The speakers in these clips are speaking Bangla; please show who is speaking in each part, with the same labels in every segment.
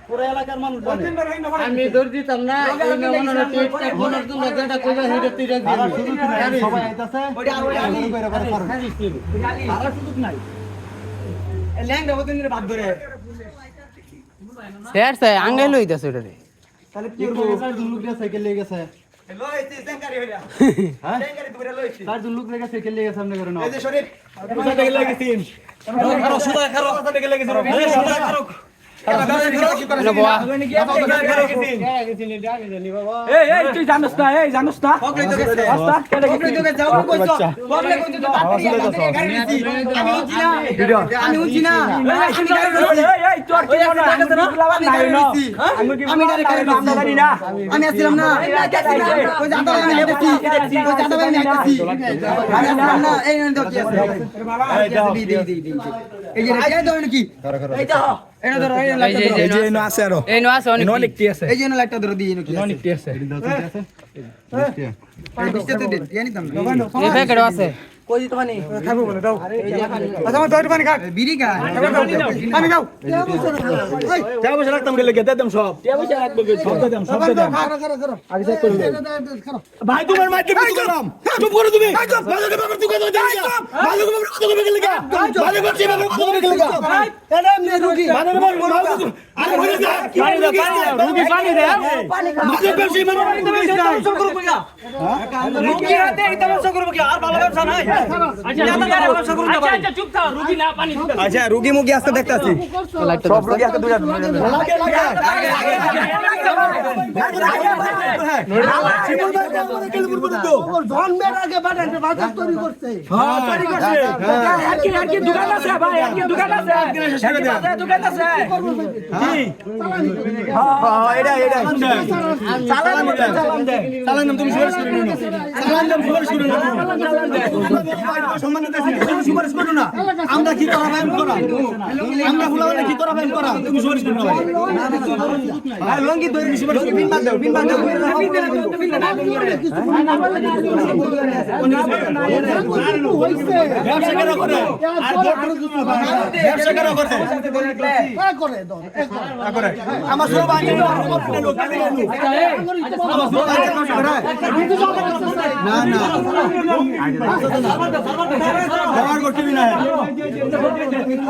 Speaker 1: পুরো এলাকার মানুষ জানে
Speaker 2: আমি দৌড় দিতাম না এই মেমনের টিকিট ফোনের জন্য যেটা কইবা সেটা তুই দিবি
Speaker 1: সবাই আইতাছে আর সুযোগ নাই ল্যাংড়া হতে নিয়ে বাদ ধরে
Speaker 2: স্যার স্যার আঙ্গাই লইতাছে ওটা রে
Speaker 1: তাহলে কি করব দুলুক দিয়ে সাইকেল নিয়ে গেছে লইছি সেঙ্গারি হইরা সেঙ্গারি ধরে লইছি তার দুলুক লেগে সাইকেল নিয়ে গেছে সামনে করে না এই যে শরীফ কোথা থেকে লাগিছিস খারো সুদা খারো কোথা থেকে লাগিছিস এই সুদা খারো তুই জানোস না এই জানোস না আমি আসছিলাম না কি এটা ধরো এই যে নো আছে আরো এই নো আছে অনেকটি আছে এই যে নো লাইটটা ধরো দিয়ে কি অনেকটি আছে এই দিতে দেন জানি তুমি এই প্যাকেট আছে কই দিতে পানি খাবো বলে দাও আচ্ছা আমার দইটা পানি খা বিড়ি খা পানি দাও যা বসে রাখতাম গেলে কে দেম সব কে বসে রাখবো সব দেম সব দেম আগে চেক করে ভাই তোমার মাইকে কি করলাম চুপ করো তুমি ভালো করে তুই কথা দেন ভালো করে কথা বলবে গেলে কা ভালো করে কথা বলবে গেলে কা এটা এমনি রুগী ভালো করে আরে বলে যা পানি দাও রুগী পানি দে পানি খা মাঝে বেশি মানে তুমি সব করব কি রুগী রাতে একদম সব করব কি আর ভালো ব্যবসা নাই আচ্ছা চুপ থাও রুগী না পানি আচ্ছা রুগী মুগী আজকে দেখতাছি সব রুগী আজকে দুইটা লাগে জন্মের আগে বাটাতে বাজার তৈরি করছে হ্যাঁ তৈরি করছে আর কি দোকান আছে ভাই আর কি দোকান আছে দোকান আছে কি হ্যাঁ এটা চালান তুমি সুপারিশ করে নিও চালান সুপারিশ করে নিও সম্মান দিতেছি তুমি সুপারিশ করো না আমরা কি করাবেন করা আমরা ফুলাবলে কি করাবেন করা তুমি সুপারিশ করো না ভাই লঙ্গি ধরে সুপারিশ করো বিন বাদ দাও ব্যবসা কেন করে আর ব্যবসা কেন করে আমার সব আগে লোক না না সবার করতে না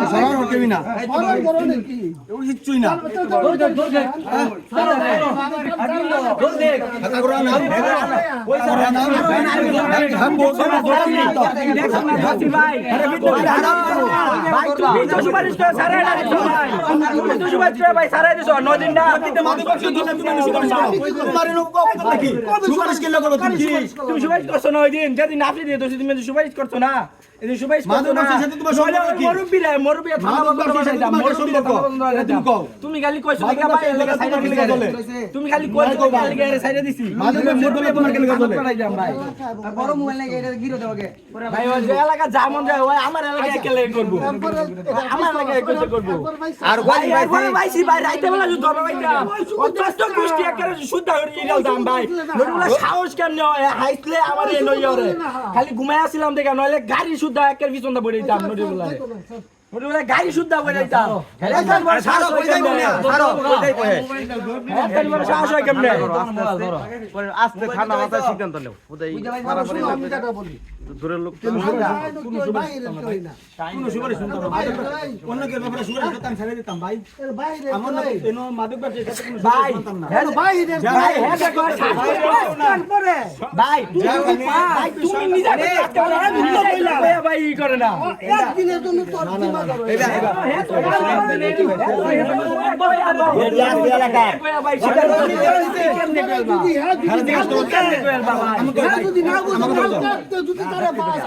Speaker 1: সবার করতে না কিচ্ছুই না সুপারিশ করছো না তুমি খালি কইছো তুমি খালি বড় মোবাইল লাগে এটা গিরো দেওয়াকে ভাই ওই যে এলাকা যা মন যায় ওই আমার এলাকায় কেলে করব আমার এলাকায় কইতে করব আর ভাই ভাই রাইতে বেলা যুদ্ধ হবে ভাইটা অত্যন্ত কুষ্টি একেবারে শুদ্ধ করে ইরাল দাম ভাই নরুলা সাহস কেন হাইতলে আমার এই লইয়ারে খালি ঘুমায় আসছিলাম দেখা নইলে গাড়ি শুদ্ধ একের পিছনটা পড়ে দিতাম নরুলা গাড়ি শুদ্ধ পড়ে দিতাম সাহস হয় কেমনে সাহস হয় কেমনে আস্তে ঠান্ডা মাথায় সিদ্ধান্ত নেও দূরের লোক কোনো সুপারিশ শুনতাম না অন্য কেউ ব্যাপারে সুপারিশ করতাম ছেড়ে দিতাম ভাই আমার না এনো মাদক ব্যবসা সাথে কোনো ভাই ভাই ভাই তুমি নিজে ভাই করে না একদিনের জন্য তোর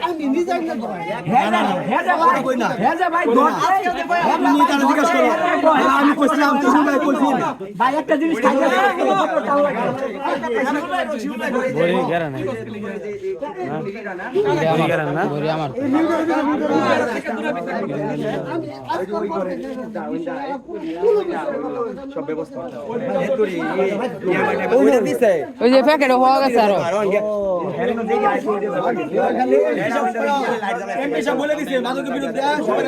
Speaker 1: আমি নিজে আমি কইছিলাম ভাই একটা জিনিস সব ব্যবস্থা ওই যে প্যাকেট হওয়া গেছে আরো এমপি সাহেব বলে দিছে মাদকের বিরুদ্ধে সবাই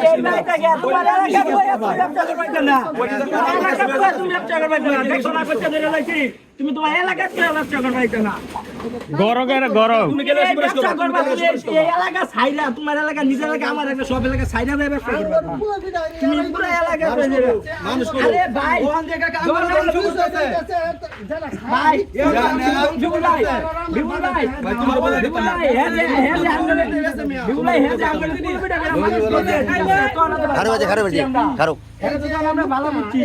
Speaker 3: তুমি তোমার এলাকা
Speaker 4: গরম
Speaker 1: তুমি গেলে
Speaker 3: এই এলাকা সাইরা তোমার এলাকা নিজের এলাকা আমার এলাকা সব এলাকা সাইরা ভাই ব্যবসা করবে তুমি পুরো এলাকা
Speaker 1: মানুষ
Speaker 3: আরে ভাই ভাই বিপুল ভাই বিপুল ভাই
Speaker 1: তোমার বলে দিবেন না
Speaker 3: বিপুল ভাই হে যে আমরা পুরো বিটা মানুষ করতে
Speaker 2: খারো
Speaker 3: আমরা ভালো বুঝছি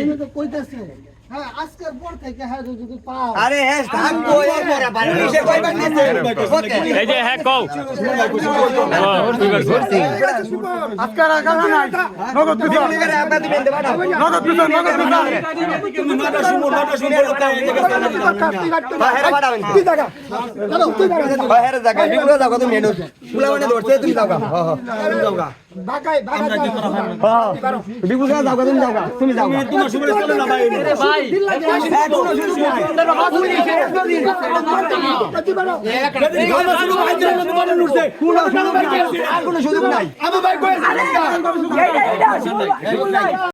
Speaker 2: হ্যাঁ আজকের পর থেকে হ্যাঁ যদি পাও
Speaker 5: আরে হ্যাঁ থাকবো এরপরে বাড়ি
Speaker 1: পুলিশে কয়বার নিছে
Speaker 4: এই যে হ্যাঁ কও
Speaker 1: আজকাল কালা নাই নগদ কিছু
Speaker 5: আপনারা দিবেন দেবা না
Speaker 1: নগদ কিছু তুমি নটা শুনো
Speaker 5: বাহিরে বাড়াবেন
Speaker 1: কি জায়গা চলো তুই জায়গা
Speaker 5: বাহিরে জায়গা বিগুলো জায়গা তুমি মেনু পুলা মানে ধরতে তুমি যাওগা
Speaker 1: তুমি যাওগা
Speaker 2: ঢাকায়
Speaker 1: আমরা কি করা হয়
Speaker 5: বিগুলো জায়গা তুমি যাওগা তুমি যাওগা
Speaker 1: তোমার সুবিধা চলে না ভাই
Speaker 3: ভাই
Speaker 1: কোনো সুযোগ নাই আমার ভাই কয়েছে